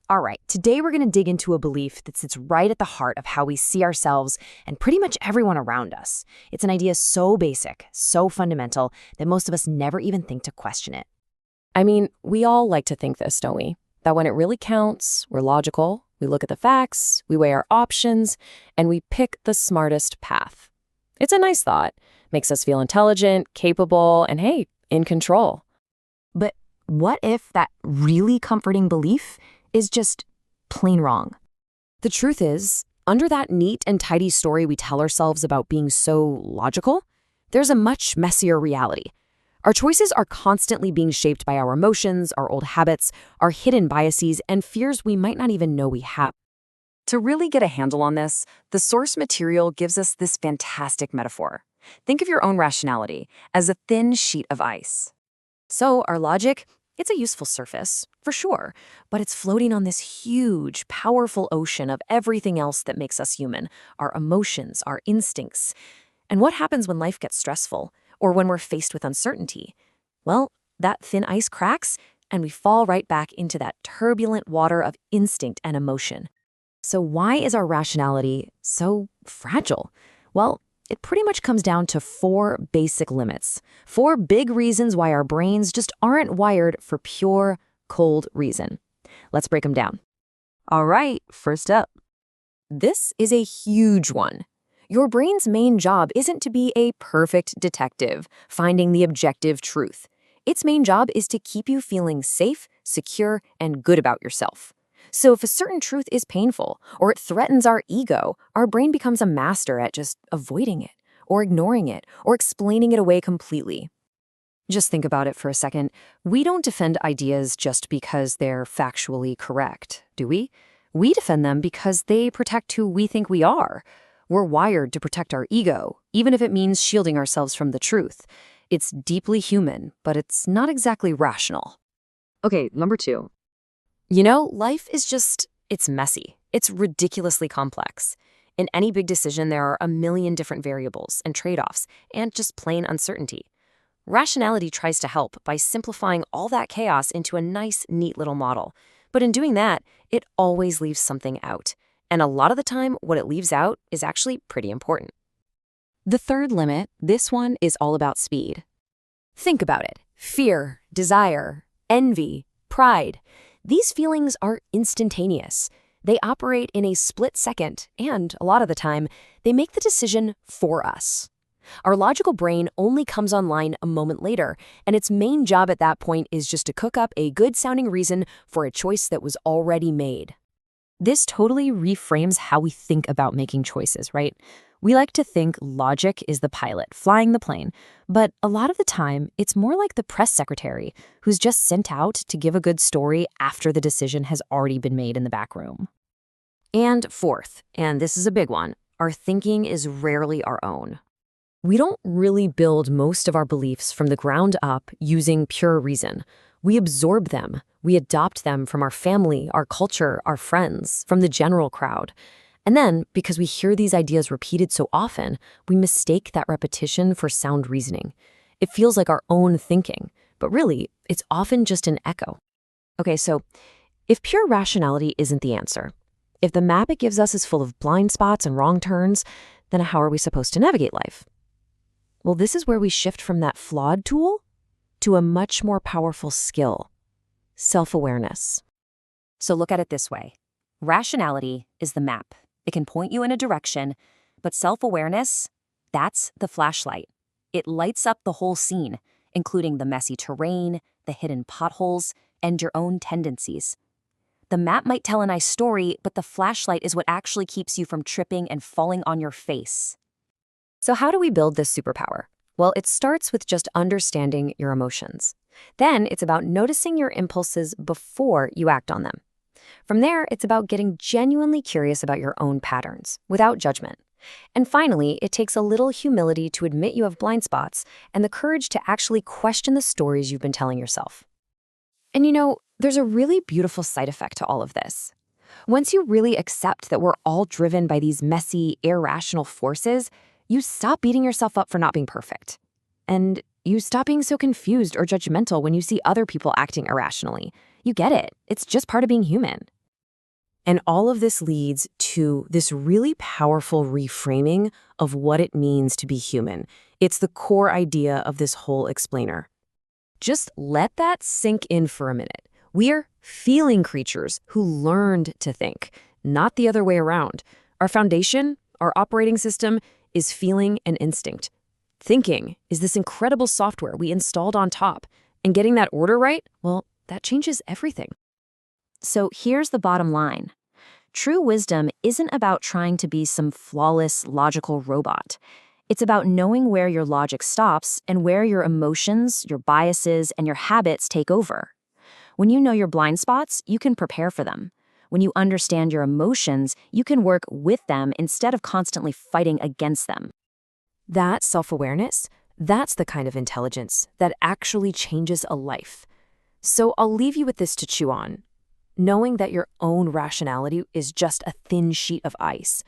All right, today we're going to dig into a belief that sits right at the heart of how we see ourselves and pretty much everyone around us. It's an idea so basic, so fundamental, that most of us never even think to question it. I mean, we all like to think this, don't we? That when it really counts, we're logical, we look at the facts, we weigh our options, and we pick the smartest path. It's a nice thought, makes us feel intelligent, capable, and hey, in control. But what if that really comforting belief is just plain wrong? The truth is, under that neat and tidy story we tell ourselves about being so logical, there's a much messier reality. Our choices are constantly being shaped by our emotions, our old habits, our hidden biases, and fears we might not even know we have. To really get a handle on this, the source material gives us this fantastic metaphor. Think of your own rationality as a thin sheet of ice. So our logic, it's a useful surface, for sure, but it's floating on this huge, powerful ocean of everything else that makes us human, our emotions, our instincts. And what happens when life gets stressful, or when we're faced with uncertainty? Well, that thin ice cracks, and we fall right back into that turbulent water of instinct and emotion. So why is our rationality so fragile? Well, it pretty much comes down to 4 basic limits. 4 big reasons why our brains just aren't wired for pure, cold reason. Let's break them down. All right, first up. This is a huge one. Your brain's main job isn't to be a perfect detective, finding the objective truth. Its main job is to keep you feeling safe, secure, and good about yourself. So if a certain truth is painful, or it threatens our ego, our brain becomes a master at just avoiding it, or ignoring it, or explaining it away completely. Just think about it for a second. We don't defend ideas just because they're factually correct, do we? We defend them because they protect who we think we are. We're wired to protect our ego, even if it means shielding ourselves from the truth. It's deeply human, but it's not exactly rational. Okay, number 2. You know, life is it's messy. It's ridiculously complex. In any big decision, there are a million different variables and trade-offs, and just plain uncertainty. Rationality tries to help by simplifying all that chaos into a nice, neat little model. But in doing that, it always leaves something out. And a lot of the time, what it leaves out is actually pretty important. The third limit, this one is all about speed. Think about it. Fear, desire, envy, pride. These feelings are instantaneous. They operate in a split second, and a lot of the time, they make the decision for us. Our logical brain only comes online a moment later, and its main job at that point is just to cook up a good-sounding reason for a choice that was already made. This totally reframes how we think about making choices, right? We like to think logic is the pilot flying the plane, but a lot of the time, it's more like the press secretary who's just sent out to give a good story after the decision has already been made in the back room. And fourth, and this is a big one, our thinking is rarely our own. We don't really build most of our beliefs from the ground up using pure reason. We absorb them. We adopt them from our family, our culture, our friends, from the general crowd. And then, because we hear these ideas repeated so often, we mistake that repetition for sound reasoning. It feels like our own thinking, but really, it's often just an echo. Okay, so if pure rationality isn't the answer, if the map it gives us is full of blind spots and wrong turns, then how are we supposed to navigate life? Well, this is where we shift from that flawed tool to a much more powerful skill, self-awareness. So look at it this way. Rationality is the map. It can point you in a direction, but self-awareness, that's the flashlight. It lights up the whole scene, including the messy terrain, the hidden potholes, and your own tendencies. The map might tell a nice story, but the flashlight is what actually keeps you from tripping and falling on your face. So how do we build this superpower? Well, it starts with just understanding your emotions. Then it's about noticing your impulses before you act on them. From there, it's about getting genuinely curious about your own patterns, without judgment. And finally, it takes a little humility to admit you have blind spots and the courage to actually question the stories you've been telling yourself. And you know, there's a really beautiful side effect to all of this. Once you really accept that we're all driven by these messy, irrational forces, you stop beating yourself up for not being perfect. And you stop being so confused or judgmental when you see other people acting irrationally. You get it. It's just part of being human. And all of this leads to this really powerful reframing of what it means to be human. It's the core idea of this whole explainer. Just let that sink in for a minute. We're feeling creatures who learned to think, not the other way around. Our foundation, our operating system, is feeling and instinct. Thinking is this incredible software we installed on top. And getting that order right, well, that changes everything. So here's the bottom line. True wisdom isn't about trying to be some flawless, logical robot. It's about knowing where your logic stops and where your emotions, your biases, and your habits take over. When you know your blind spots, you can prepare for them. When you understand your emotions, you can work with them instead of constantly fighting against them. That self-awareness, that's the kind of intelligence that actually changes a life. So I'll leave you with this to chew on. Knowing that your own rationality is just a thin sheet of ice.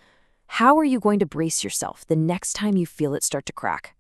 How are you going to brace yourself the next time you feel it start to crack?